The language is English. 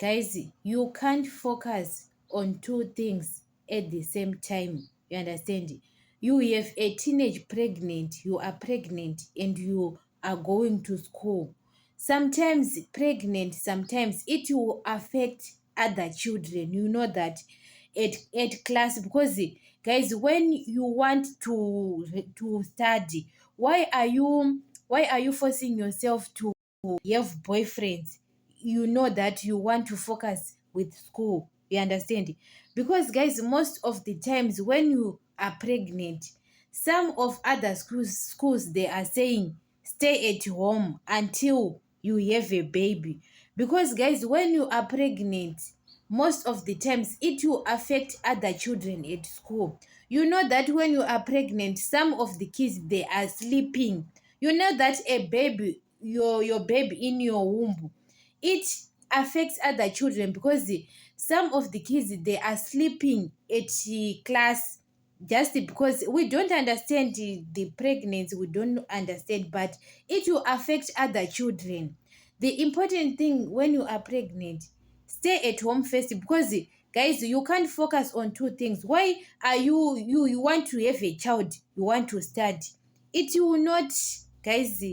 Guys, you can't focus on two things at the same time. You understand? You have a teenage pregnant, you are pregnant and you are going to school. Sometimes pregnant, sometimes it will affect other children. You know that at class, because guys, when you want to study, why are you forcing yourself to have boyfriends? You know that you want to focus with school. You understand? Because guys, most of the times when you are pregnant, some of other schools they are saying stay at home until you have a baby. Because guys, when you are pregnant, most of the times it will affect other children at school. You know that when you are pregnant, some of the kids they are sleeping. You know that a baby, your baby in your womb, it affects other children because some of the kids they are sleeping at class, just because we don't understand the pregnancy, we don't understand, but it will affect other children. The important thing when you are pregnant, stay at home first, because guys, you can't focus on two things. Why are you want to have a child, you want to study? It will not, guys,